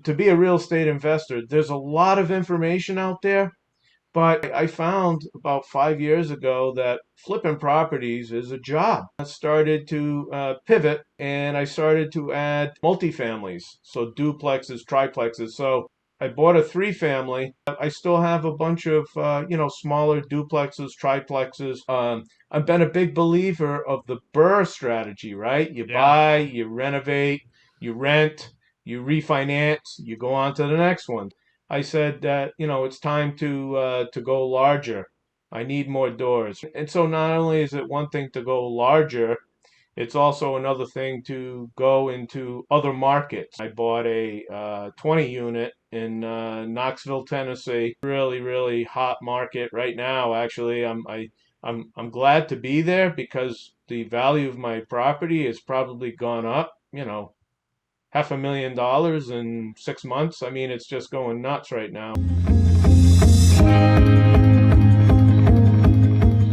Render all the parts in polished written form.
to be a real estate investor, there's a lot of information out there, but I found about 5 years ago that flipping properties is a job. I started to pivot and I started to add multifamilies, so duplexes, triplexes. So I bought a three family. I still have a bunch of, smaller duplexes, triplexes. I've been a big believer of the BRRRR strategy, right? You Yeah. buy, you renovate, you rent, you refinance, you go on to the next one. I said that, it's time to go larger. I need more doors. And so not only is it one thing to go larger, it's also another thing to go into other markets. I bought a 20 unit in Knoxville, Tennessee. Really, really hot market right now. Actually, I'm glad to be there because the value of my property has probably gone up. $500,000 in 6 months. I mean, it's just going nuts right now.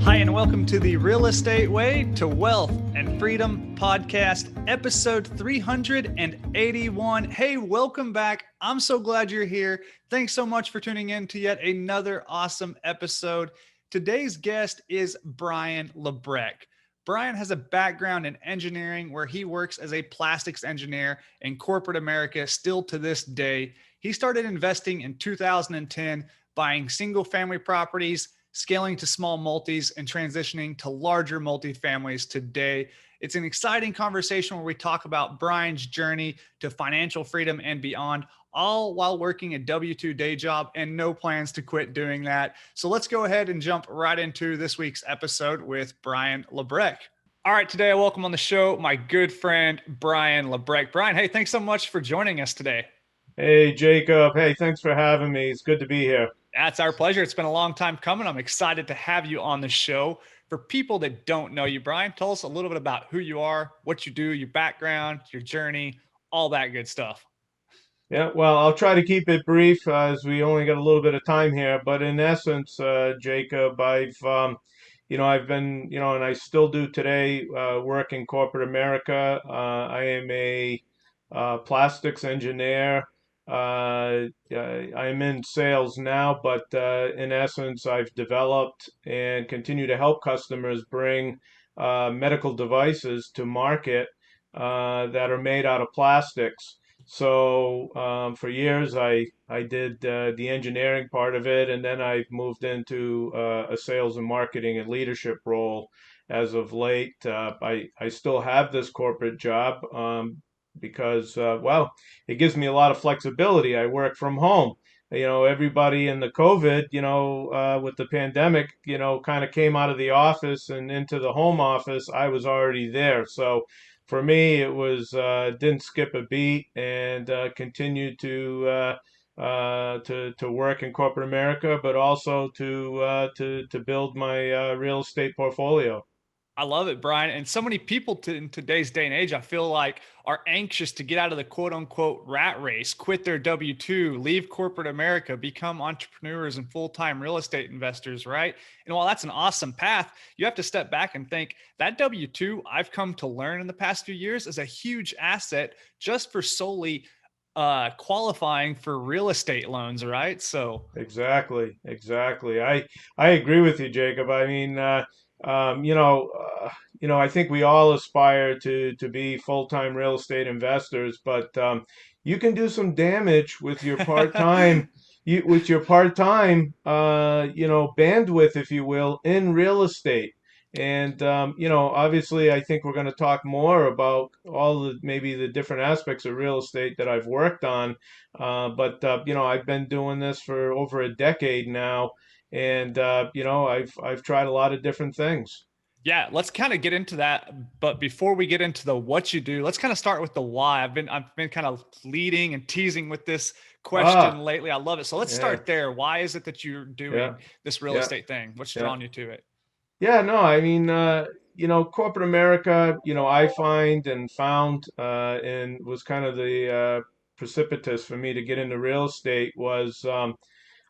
Hi, and welcome to the Real Estate Way to Wealth and Freedom podcast, episode 381. Hey, welcome back. I'm so glad you're here. Thanks so much for tuning in to yet another awesome episode. Today's guest is Brian LaBrec. Brian has a background in engineering where he works as a plastics engineer in corporate America still to this day. He started investing in 2010, buying single family properties, scaling to small multis, and transitioning to larger multifamilies today. It's an exciting conversation where we talk about Brian's journey to financial freedom and beyond, all while working a W-2 day job and no plans to quit doing that. So let's go ahead and jump right into this week's episode with Brian LaBrec. All right, today I welcome on the show my good friend, Brian LaBrec. Brian, hey, thanks so much for joining us today. Hey, Jacob. Hey, thanks for having me. It's good to be here. That's our pleasure. It's been a long time coming. I'm excited to have you on the show. For people that don't know you, Brian, tell us a little bit about who you are, what you do, your background, your journey, all that good stuff. Yeah, well, I'll try to keep it brief as we only got a little bit of time here. But in essence, Jacob, I've been, and I still do today, work in corporate America. I am a plastics engineer. I'm in sales now, but in essence, I've developed and continue to help customers bring medical devices to market that are made out of plastics. So for years, I did the engineering part of it, and then I moved into a sales and marketing and leadership role as of late. I still have this corporate job because, well, it gives me a lot of flexibility. I work from home. Everybody in the COVID, with the pandemic, kind of came out of the office and into the home office. I was already there. So for me, it was didn't skip a beat and continued to work in corporate America, but also to build my real estate portfolio. I love it, Brian. And so many people in today's day and age, I feel like, are anxious to get out of the quote unquote rat race, quit their W-2, leave corporate America, become entrepreneurs and full-time real estate investors, right? And while that's an awesome path, you have to step back and think that W-2, I've come to learn in the past few years, is a huge asset just for solely qualifying for real estate loans, right? So Exactly, exactly. I agree with you, Jacob. I mean, um, you know, I think we all aspire to be full-time real estate investors, but you can do some damage with your part-time, bandwidth, if you will, in real estate. And obviously, I think we're going to talk more about all the maybe the different aspects of real estate that I've worked on. But I've been doing this for over a decade now, and I've tried a lot of different things. yeah, let's kind of get into that. But before we get into the what you do, let's kind of start with the why. I've been kind of leading and teasing with this question Ah, lately. I love it. So let's yeah, start there. Why is it that you're yeah, doing this real yeah, estate thing? What's yeah, drawn you to it? yeah. No, I mean, corporate America, I find and found, and was kind of the precipitous for me to get into real estate was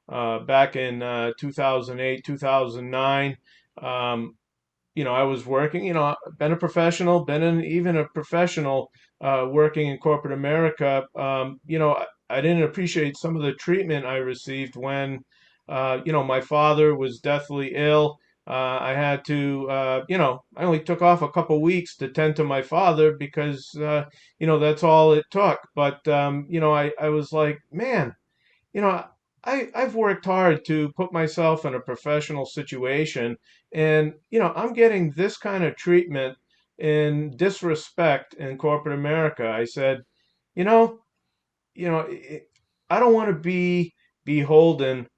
back in 2008, 2009. Um, I was working, been a professional, been even a professional working in corporate America. I didn't appreciate some of the treatment I received when, my father was deathly ill. I had to, I only took off a couple weeks to tend to my father because, that's all it took. But, I was like, man, you know, I've worked hard to put myself in a professional situation, and, I'm getting this kind of treatment and disrespect in corporate America. I said, you know, I don't want to be beholden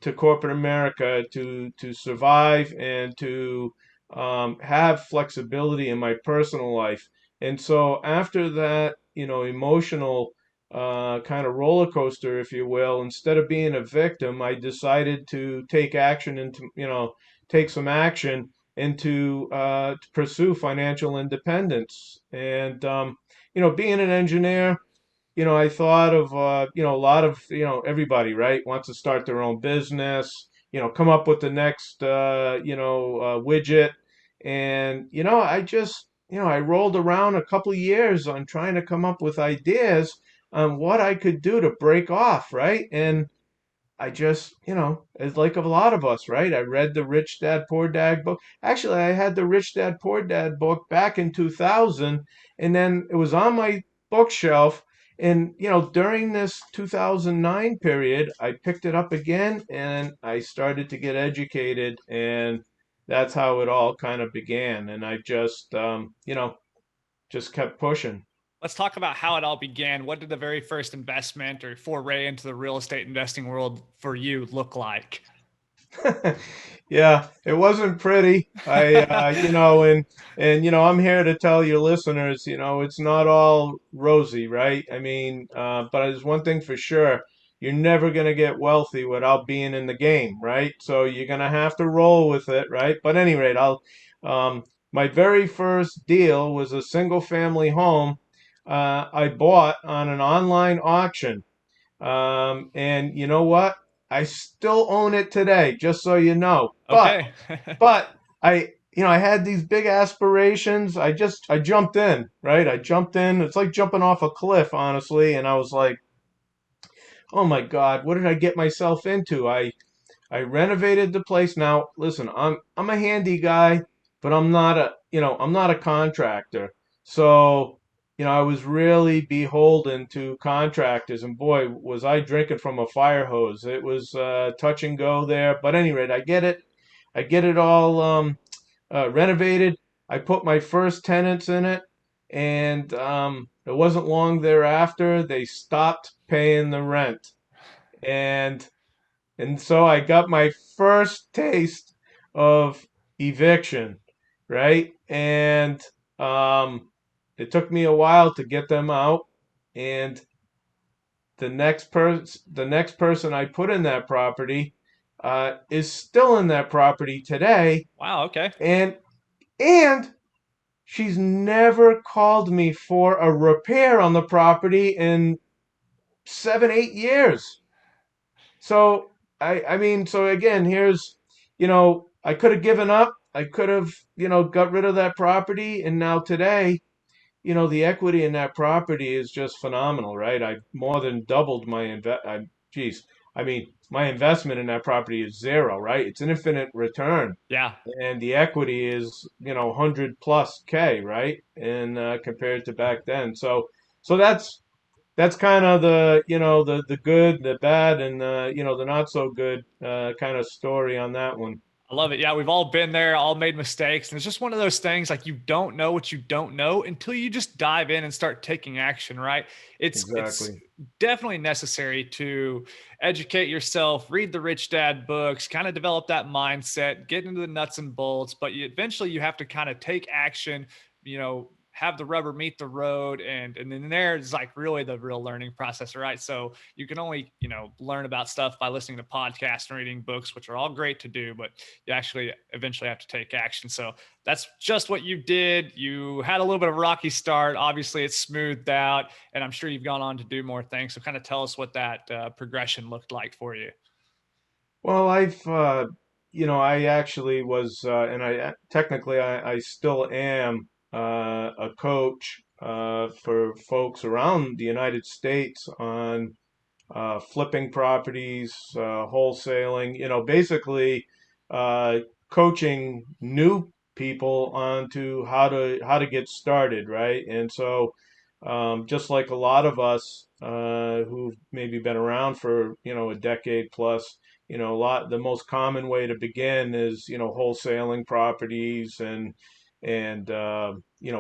to corporate America to survive and to have flexibility in my personal life. And so after that, emotional kind of roller coaster, if you will, instead of being a victim, I decided to take action and take some action and to pursue financial independence. And being an engineer, I thought of, a lot of, everybody, right, wants to start their own business, come up with the next, widget. And, I just, I rolled around a couple years on trying to come up with ideas on what I could do to break off, right? And I just, it's like a lot of us, right? I read the Rich Dad Poor Dad book. Actually, I had the Rich Dad Poor Dad book back in 2000, and then it was on my bookshelf. And, during this 2009 period, I picked it up again and I started to get educated. And that's how it all kind of began. And I just, just kept pushing. Let's talk about how it all began. What did the very first investment or foray into the real estate investing world for you look like? Yeah, it wasn't pretty. I'm here to tell your listeners, it's not all rosy, right? I mean, but there's one thing for sure. You're never going to get wealthy without being in the game, right? So you're going to have to roll with it, right? But at any rate, my very first deal was a single family home I bought on an online auction. And you know what? I still own it today, just so you know. But Okay. but I had these big aspirations. I jumped in, right? I jumped in. It's like jumping off a cliff, honestly, and I was like, "Oh my God, what did I get myself into?" I renovated the place. Now, listen, I'm a handy guy, but I'm not a contractor. So, I was really beholden to contractors, and boy, was I drinking from a fire hose. It was touch and go there. But at any rate, I get it. I get it all renovated. I put my first tenants in it, and it wasn't long thereafter they stopped paying the rent. And so I got my first taste of eviction, right? And it took me a while to get them out. And the next person I put in that property is still in that property today, Wow. Okay. and and she's never called me for a repair on the property in 7, 8 years. So so again, I could have given up. I could have, got rid of that property, and now today, the equity in that property is just phenomenal, right? I've more than doubled my geez, my investment in that property is zero, right? It's an infinite return, Yeah. and the equity is, 100 plus K, right? And compared to back then, so that's kind of the the good, the bad, and the not so good kind of story on that one. I love it. Yeah, we've all been there, all made mistakes. And it's just one of those things like you don't know what you don't know until you just dive in and start taking action, right? It's Exactly. definitely necessary to educate yourself, read the Rich Dad books, kind of develop that mindset, get into the nuts and bolts, but eventually you have to kind of take action, have the rubber meet the road, and then there's like really the real learning process, right? So you can only learn about stuff by listening to podcasts and reading books, which are all great to do, but you actually eventually have to take action. So that's just what you did. You had a little bit of a rocky start. Obviously it's smoothed out, and I'm sure you've gone on to do more things. So kind of tell us what that progression looked like for you. Well, I actually was, and I still am a coach for folks around the United States on flipping properties, wholesaling, basically uh, coaching new people onto how to get started, right? And so just like a lot of us who've maybe been around for, a decade plus, the most common way to begin is, wholesaling properties and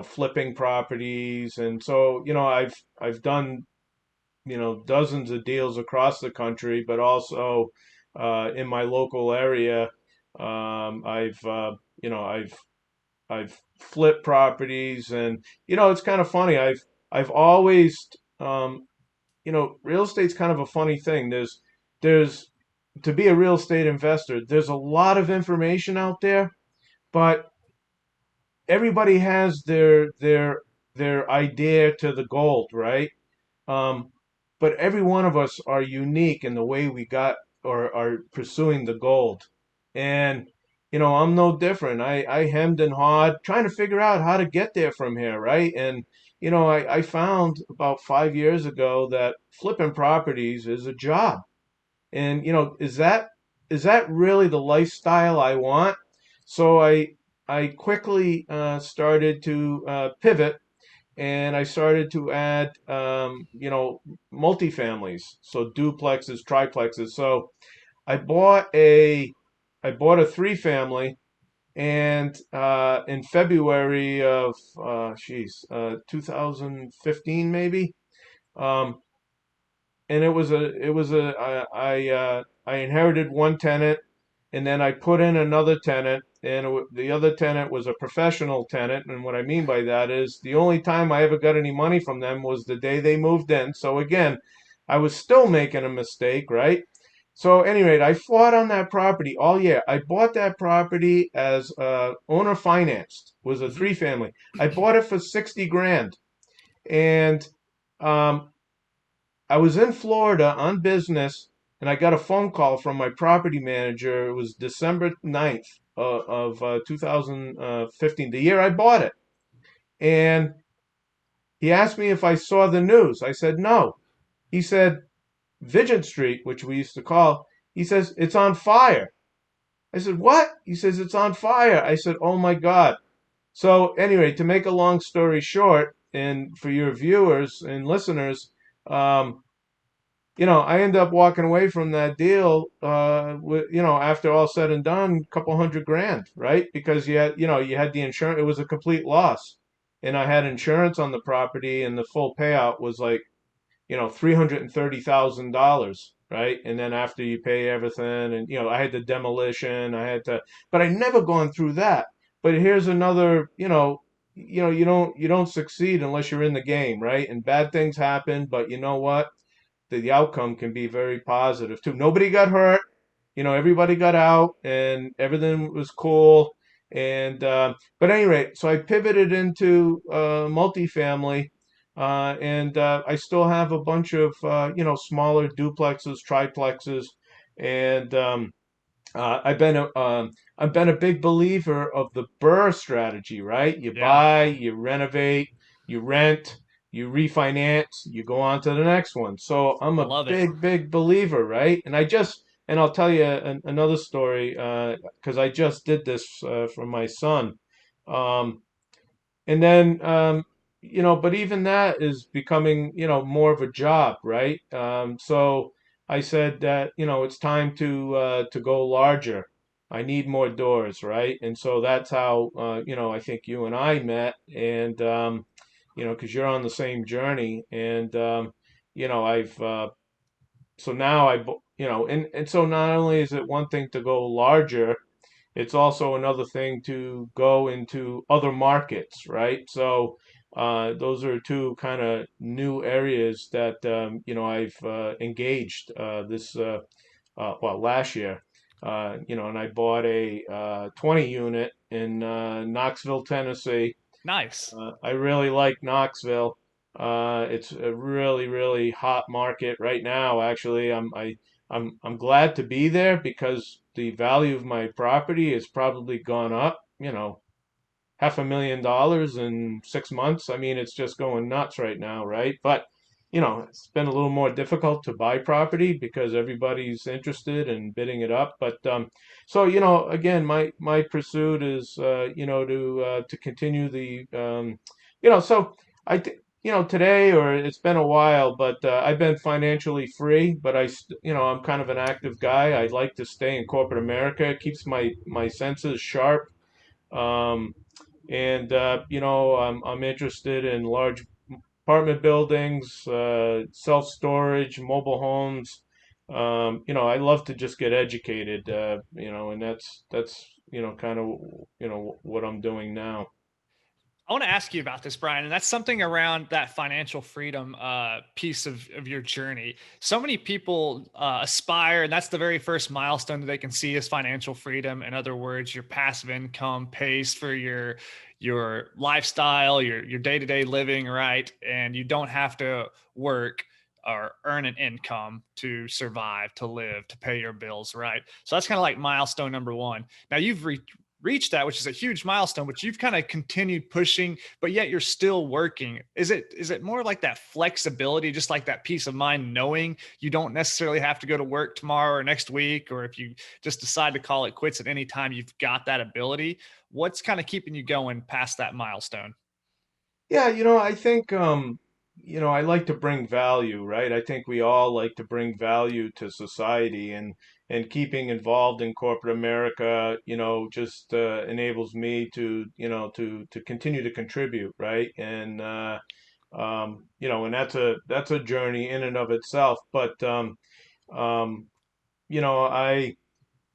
flipping properties. And so, I've done, dozens of deals across the country, but also in my local area, I've, I've flipped properties, and it's kind of funny. I've always, um, real estate's kind of a funny thing. There's to be a real estate investor, there's a lot of information out there, but everybody has their idea to the gold, right? Um, but every one of us are unique in the way we got or are pursuing the gold. And, I'm no different. I hemmed and hawed trying to figure out how to get there from here, right? And, I found about 5 years ago that flipping properties is a job. And, is that really the lifestyle I want? So I quickly started to pivot, and I started to add, multifamilies, so duplexes, triplexes. So I bought a, I bought a three family, and in February of, 2015 maybe, um, and I inherited one tenant, and then I put in another tenant, and the other tenant was a professional tenant. And what I mean by that is the only time I ever got any money from them was the day they moved in. So again, I was still making a mistake, right? So at any rate, I fought on that property all year. I bought that property as owner financed. It was a Mhm. three family. I bought it for 60 grand, and um, I was in Florida on business, and I got a phone call from my property manager. It was December 9th of 2015, the year I bought it. And he asked me if I saw the news. I said, no. He said, Vigent Street, which we used to call, he says, it's on fire. I said, what? He says, it's on fire. I said, oh my God. So, anyway, to make a long story short, and for your viewers and listeners, um, I end up walking away from that deal, with, after all said and done, a couple hundred grand, right? Because you had the insurance. It was a complete loss, and I had insurance on the property, and the full payout was like, $330,000, right? And then after you pay everything, and I had the demolition, but I never gone through that. But here's another, you don't succeed unless you're in the game, right? And bad things happen, but you know what? The outcome can be very positive too. Nobody got hurt. Everybody got out, and everything was cool. And but anyway, so I pivoted into multifamily, and I still have a bunch of smaller duplexes, triplexes, and I've been a big believer of the Burr strategy, right? You Yeah, buy, you renovate, you rent, you refinance, you go on to the next one. So I'm a love it. big believer, right? And I'll tell you another story, because I just did this for my son. Um, and then, but even that is becoming, more of a job, right? So I said that, it's time to go larger. I need more doors, right? And so that's how, I think you and I met, and because you're on the same journey, and I've so now and so not only is it one thing to go larger, it's also another thing to go into other markets, right? So those are two kind of new areas that I've engaged last year. And I bought a 20 unit in Knoxville, Tennessee. Nice. I really like Knoxville. It's a really hot market right now. Actually, I'm glad to be there because the value of my property has probably gone up, $500,000 in 6 months. I mean, it's just going nuts right now, right? But it's been a little more difficult to buy property because everybody's interested in bidding it up. But so again, my pursuit is to continue so I think today, or it's been a while, but I've been financially free. But I'm kind of an active guy. I like to stay in corporate America. It keeps my senses sharp. Um, and I'm interested in large apartment buildings, self-storage, mobile homes. I love to just get educated, and that's kind of what I'm doing now. I want to ask you about this, Brian, and that's something around that financial freedom piece of your journey. So many people aspire, and that's the very first milestone that they can see is financial freedom. In other words, your passive income pays for your lifestyle, your day to day living, right? And you don't have to work or earn an income to survive, to live, to pay your bills, right? So that's kind of like milestone number one. Now you've reached that, which is a huge milestone, but you've kind of continued pushing, but yet you're still working. Is it more like that flexibility, just like that peace of mind, knowing you don't necessarily have to go to work tomorrow or next week, or if you just decide to call it quits at any time, you've got that ability? What's kind of keeping you going past that milestone? Yeah, I think I like to bring value, right? I think we all like to bring value to society, and keeping involved in corporate America, just enables me to, to continue to contribute, right? And that's a journey in and of itself. But um, I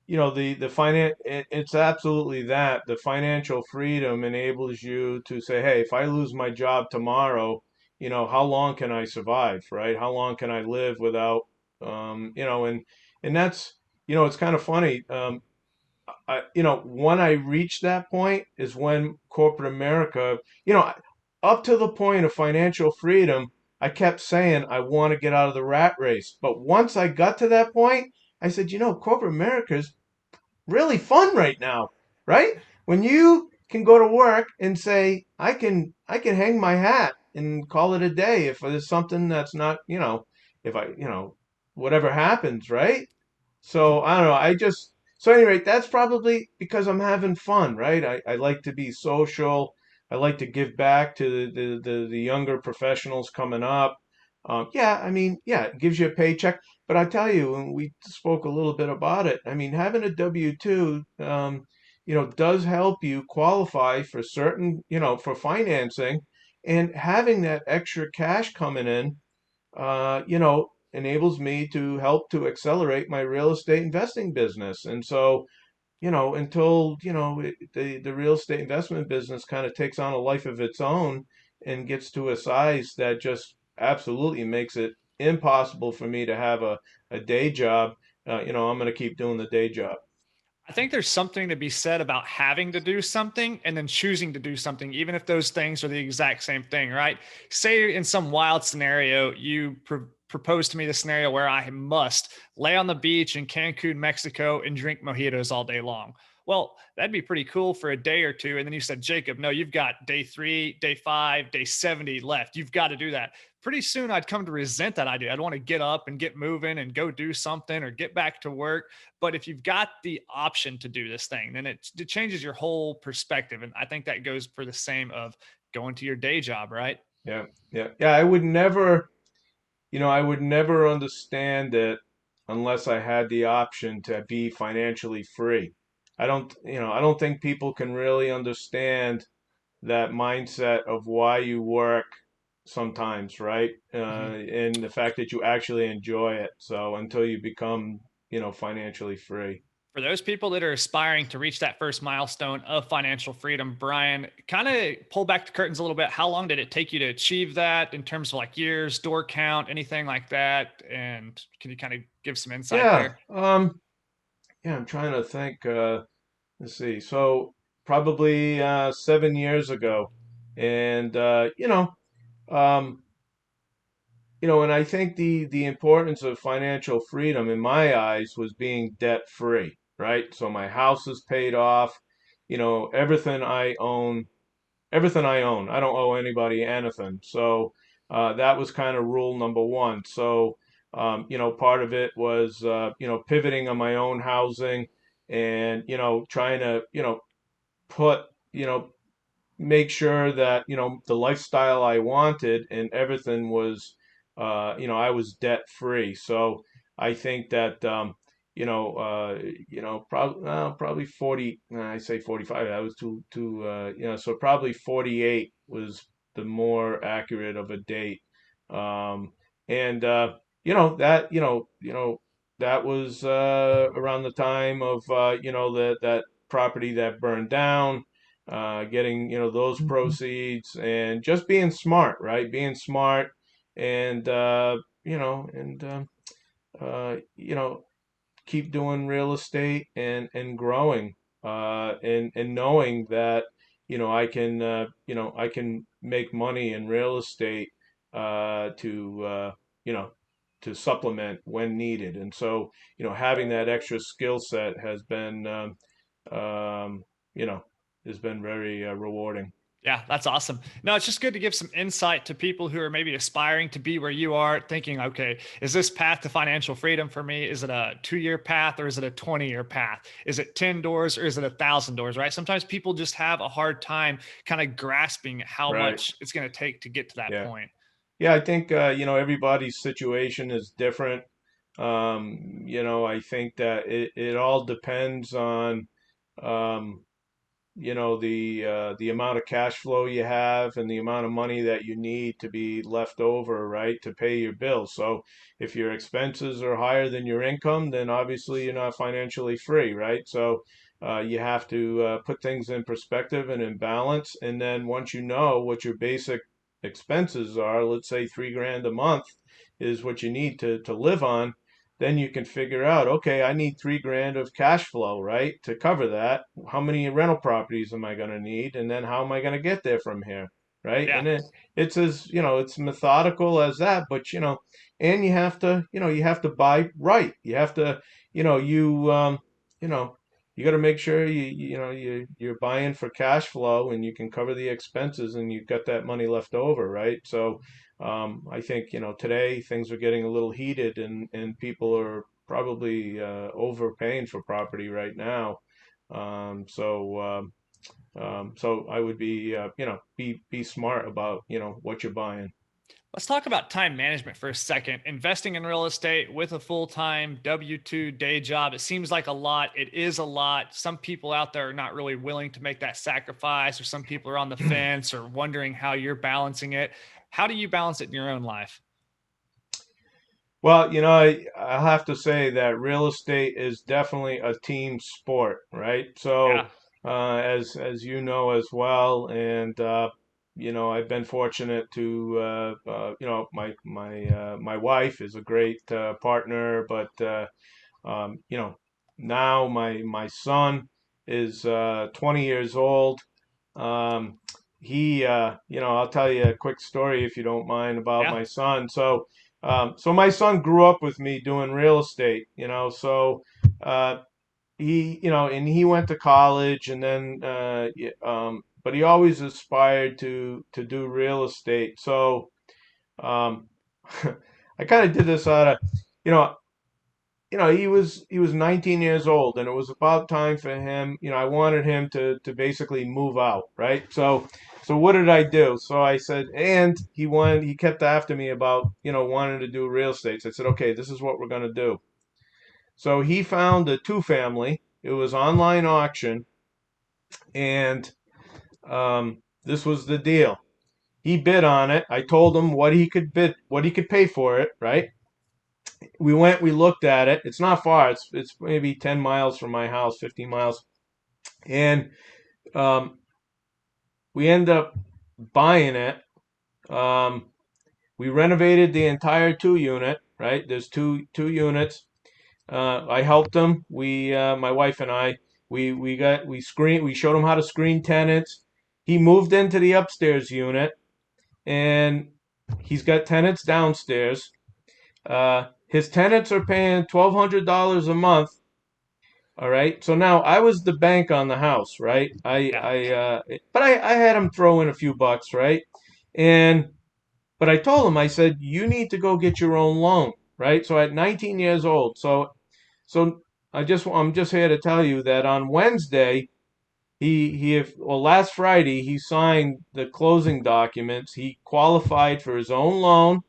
the finance, it's absolutely that. The financial freedom enables you to say, hey, if I lose my job tomorrow, how long can I survive, right? How long can I live without and that's it's kind of funny. When I reached that point is when corporate America, up to the point of financial freedom, I kept saying I want to get out of the rat race. But once I got to that point, I said, corporate America's really fun right now, right? When you can go to work and say, I can hang my hat and call it a day if there's something that's not, if I, whatever happens, right? So I don't know. So anyway, that's probably because I'm having fun, right? I like to be social. I like to give back to the younger professionals coming up. Yeah, I mean, yeah, it gives you a paycheck. But I tell you, and we spoke a little bit about it. I mean, having a W-2, does help you qualify for certain, for financing, and having that extra cash coming in, enables me to help to accelerate my real estate investing business. And so, until, the real estate investment business kind of takes on a life of its own and gets to a size that just absolutely makes it impossible for me to have a day job, I'm going to keep doing the day job. I think there's something to be said about having to do something and then choosing to do something, even if those things are the exact same thing, right? Say in some wild scenario, you propose to me the scenario where I must lay on the beach in Cancun, Mexico, and drink mojitos all day long. Well, that'd be pretty cool for a day or two. And then you said, Jacob, no, you've got day 3, day 5, day 70 left. You've got to do that. Pretty soon I'd come to resent that idea. I'd want to get up and get moving and go do something or get back to work. But if you've got the option to do this thing, then it changes your whole perspective. And I think that goes for the same of going to your day job, right? Yeah, yeah, yeah. I would never understand it unless I had the option to be financially free. I don't think people can really understand that mindset of why you work sometimes, right? Mhm. And the fact that you actually enjoy it. So until you become, financially free. For those people that are aspiring to reach that first milestone of financial freedom, Brian, kind of pull back the curtains a little bit. How long did it take you to achieve that in terms of like years, door count, anything like that? And can you kind of give some insight Yeah. there? Yeah, I'm trying to think. Let's see. So probably 7 years ago, and um, and I think the importance of financial freedom in my eyes was being debt free, right? So my house is paid off, everything I own, everything I own. I don't owe anybody anything. So That was kind of rule number one. So, part of it was, pivoting on my own housing and, trying to, put, you know, make sure that, the lifestyle I wanted and everything was, I was debt free. So I think that, probably 40, I say 45, I was so probably 48 was the more accurate of a date. And, that was, around the time of, that property that burned down, getting those proceeds and just being smart, right? Being smart and and keep doing real estate and growing, and knowing that I can make money in real estate, to to supplement when needed. And so having that extra skill set has been, um, you know, has been very, rewarding. Yeah, that's awesome. No, it's just good to give some insight to people who are maybe aspiring to be where you are, thinking, okay, is this path to financial freedom for me? Is it a 2 year path or is it a 20-year path? Is it 10 doors or is it 1,000 doors, right? Sometimes people just have a hard time kind of grasping how Right. much it's going to take to get to that Yeah. point. Yeah, I think, everybody's situation is different. I think that it all depends on, um, the amount of cash flow you have and the amount of money that you need to be left over, right, to pay your bills. So if your expenses are higher than your income, then obviously you're not financially free, right? So you have to, put things in perspective and in balance. And then once you know what your basic expenses are, let's say 3 grand a month is what you need to live on, then you can figure out, okay, I need 3 grand of cash flow, right, to cover that. How many rental properties am I going to need? And then how am I going to get there from here? Right. Yeah. And it's as, it's methodical as that, but, and you have to buy right. You have to, you know, you got to make sure you're buying for cash flow and you can cover the expenses and you've got that money left over, right? So, I think, today things are getting a little heated and people are probably, overpaying for property right now. So I would be, be smart about, what you're buying. Let's talk about time management for a second. Investing in real estate with a full time W 2 day job, it seems like a lot. It is a lot. Some people out there are not really willing to make that sacrifice, or some people are on the fence or wondering how you're balancing it. How do you balance it in your own life? Well, I have to say that real estate is definitely a team sport, right? So, Yeah. as you know as well, and I've been fortunate to, my wife is a great, partner, but, now my son is, 20 years old. Um, I'll tell you a quick story if you don't mind about Yeah. my son. So my son grew up with me doing real estate, uh, and he went to college and then, but he always aspired to do real estate. So, um, I kind of did this out of, you know, he was 19 years old and it was about time for him. I wanted him to basically move out, right? So what did I do? So I said, and he kept after me about, wanting to do real estate. So I said, okay, this is what we're going to do. So he found a two family. It was online auction, and, this was the deal. He bid on it. I told him what he could bid, what he could pay for it, right? We looked at it. It's not far. It's maybe 10 miles from my house, 15 miles. And, um, we end up buying it. Um, we renovated the entire two unit, right? There's two units. I helped him. My wife and I, we showed him how to screen tenants. He moved into the upstairs unit and he's got tenants downstairs. His tenants are paying $1,200 a month. All right. So now I was the bank on the house, right? Yeah. But I had him throw in a few bucks, right? And But I told him, I said, you need to go get your own loan, right? So at 19 years old, so I'm just here to tell you that on Wednesday, well, last Friday he signed the closing documents. He qualified for his own loan.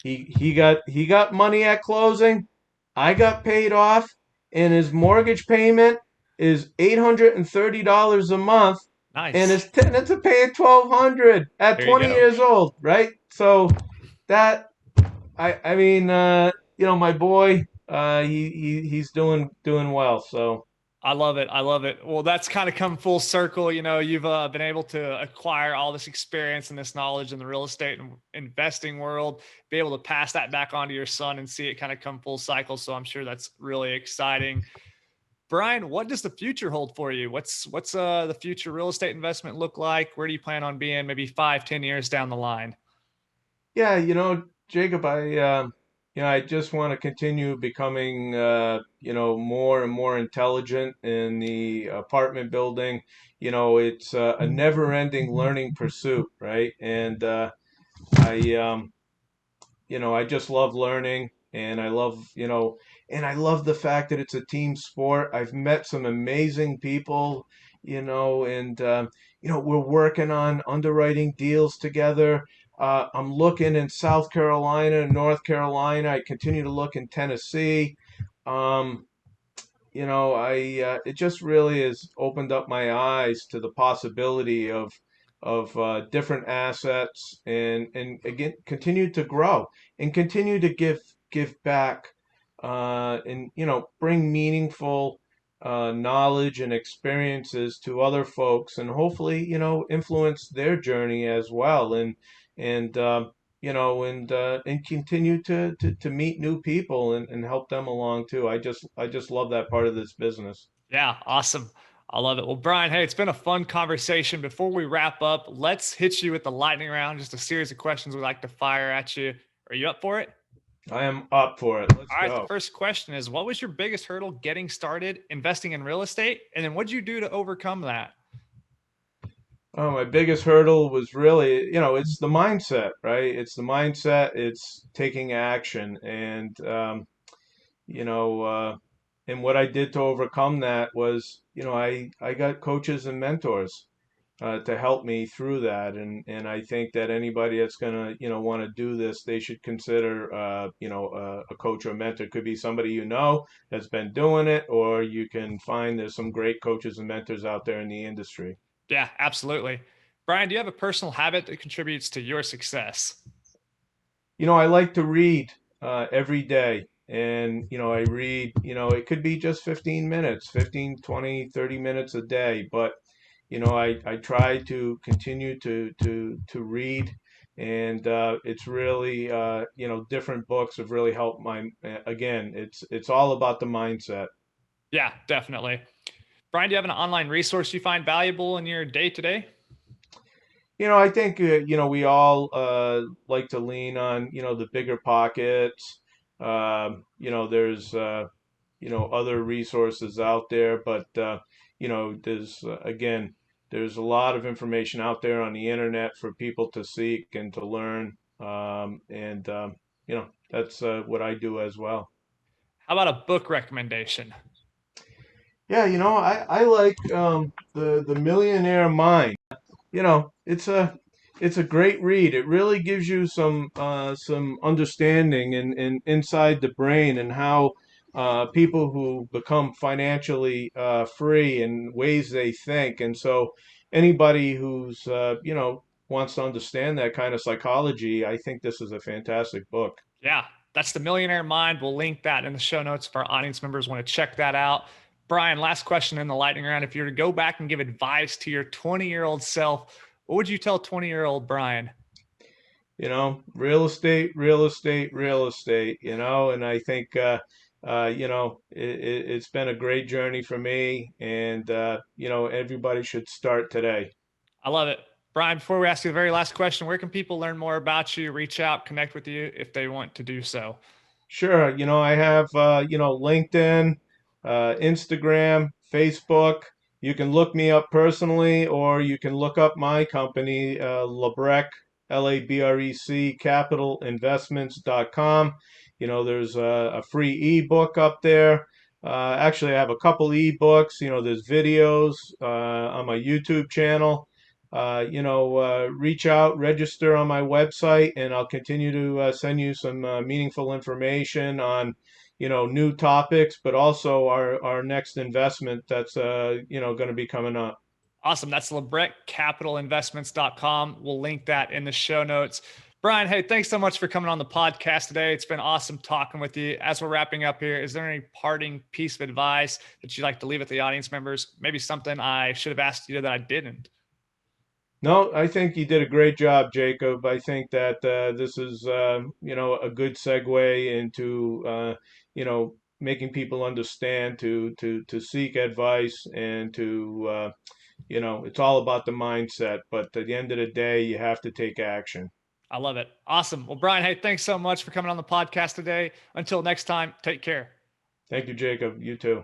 He got money at closing. I got paid off, and his mortgage payment is $830 a month, and Nice. his tenants are paying 1,200 at There you 20 go. years old, right? So that I mean, my boy, he's doing well. So I love it. I love it. Well, that's kind of come full circle. You've been able to acquire all this experience and this knowledge in the real estate and investing world, be able to pass that back on to your son and see it kind of come full cycle. So I'm sure that's really exciting. Brian, what does the future hold for you? What's the future real estate investment look like? Where do you plan on being maybe 5, 10 years down the line? yeah, Jacob, I just want to continue becoming more and more intelligent in the apartment building. It's a never-ending learning pursuit, right? And I I just love learning, and I love the fact that it's a team sport. I've met some amazing people, and we're working on underwriting deals together. I'm looking in South Carolina, North Carolina. I continue to look in Tennessee. Um, I it just really has opened up my eyes to the possibility of different assets, and again continue to grow and continue to give back, and bring meaningful knowledge and experiences to other folks, and hopefully influence their journey as well, and continue to meet new people, and help them along too. I just love that part of this business. Yeah, awesome. I love it. Well, Brian, hey, it's been a fun conversation. Before we wrap up, let's hit you with the lightning round, just a series of questions we like to fire at you. Are you up for it? I am up for it. Let's All right. The go. first question is, what was your biggest hurdle getting started investing in real estate? And then what did you do to overcome that? Oh, my biggest hurdle was really, it's the mindset, right? It's the mindset. It's taking action, you know, uh, and what I did to overcome that was, I got coaches and mentors to help me through that, and I think that anybody that's gonna, want to do this, they should consider, a coach or mentor. It could be somebody that's been doing it, or you can find there's some great coaches and mentors out there in the industry. Yeah, absolutely. Brian, do you have a personal habit that contributes to your success? I like to read every day. And, I read, it could be just 15 minutes, 15, 20, 30 minutes a day. But, I try to continue to read. And it's really, different books have really helped again, it's all about the mindset. Yeah, definitely. Brian, do you have an online resource you find valuable in your day to day? I think we all like to lean on the bigger pockets. There's other resources out there, but there's again there's a lot of information out there on the internet for people to seek and to learn, and that's what I do as well. How about a book recommendation? Yeah, I like the Millionaire Mind. It's a great read. It really gives you some understanding and inside the brain, and how people who become financially free and ways they think. And so anybody who's wants to understand that kind of psychology, I think this is a fantastic book. Yeah, that's the Millionaire Mind. We'll link that in the show notes if our audience members want to check that out. Brian, last question in the lightning round. If you were to go back and give advice to your 20-year-old self, what would you tell 20-year-old Brian? Real estate, real estate, real estate, and I think it's been a great journey for me, and everybody should start today. I love it. Brian, before we ask you the very last question, where can people learn more about you, reach out, connect with you if they want to do so? Sure, I have LinkedIn, Instagram, Facebook. You can look me up personally, or you can look up my company, LaBrec LaBrec Capital Investments.com. There's a free ebook up there. Actually, I have a couple ebooks. There's videos on my YouTube channel. Reach out, register on my website, and I'll continue to send you some meaningful information on, new topics, but also our next investment that's, going to be coming up. Awesome. That's LaBrecCapitalInvestments.com. We'll link that in the show notes. Brian, hey, thanks so much for coming on the podcast today. It's been awesome talking with you. As we're wrapping up here, is there any parting piece of advice that you'd like to leave with the audience members? Maybe something I should have asked you that I didn't. No, I think you did a great job, Jacob. I think that this is, a good segue into, making people understand to seek advice and to, it's all about the mindset. But at the end of the day, you have to take action. I love it. Awesome. Well, Brian, hey, thanks so much for coming on the podcast today. Until next time, take care. Thank you, Jacob. You too.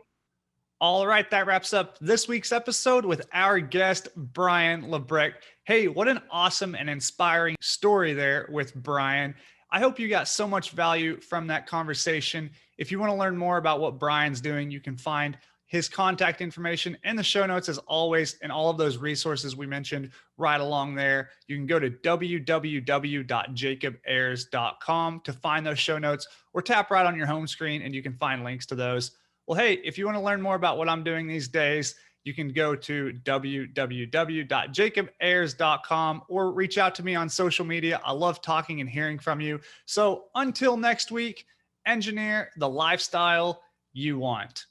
All right, that wraps up this week's episode with our guest, Brian LaBrec. Hey, what an awesome and inspiring story there with Brian. I hope you got so much value from that conversation. If you want to learn more about what Brian's doing, you can find his contact information in the show notes, as always, and all of those resources we mentioned right along there. You can go to www.jacobayers.com to find those show notes, or tap right on your home screen and you can find links to those. Well, hey, if you want to learn more about what I'm doing these days, you can go to www.jacobayers.com or reach out to me on social media. I love talking and hearing from you. So until next week, engineer the lifestyle you want.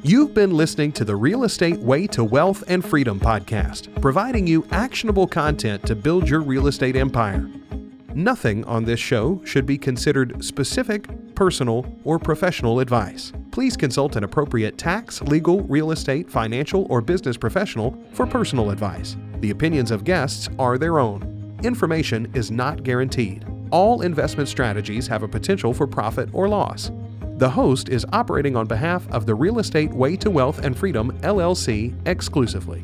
You've been listening to the Real Estate Way to Wealth and Freedom podcast, providing you actionable content to build your real estate empire. Nothing on this show should be considered specific, personal, or professional advice. Please consult an appropriate tax, legal, real estate, financial, or business professional for personal advice. The opinions of guests are their own. Information is not guaranteed. All investment strategies have a potential for profit or loss. The host is operating on behalf of the Real Estate Way to Wealth and Freedom, LLC, exclusively.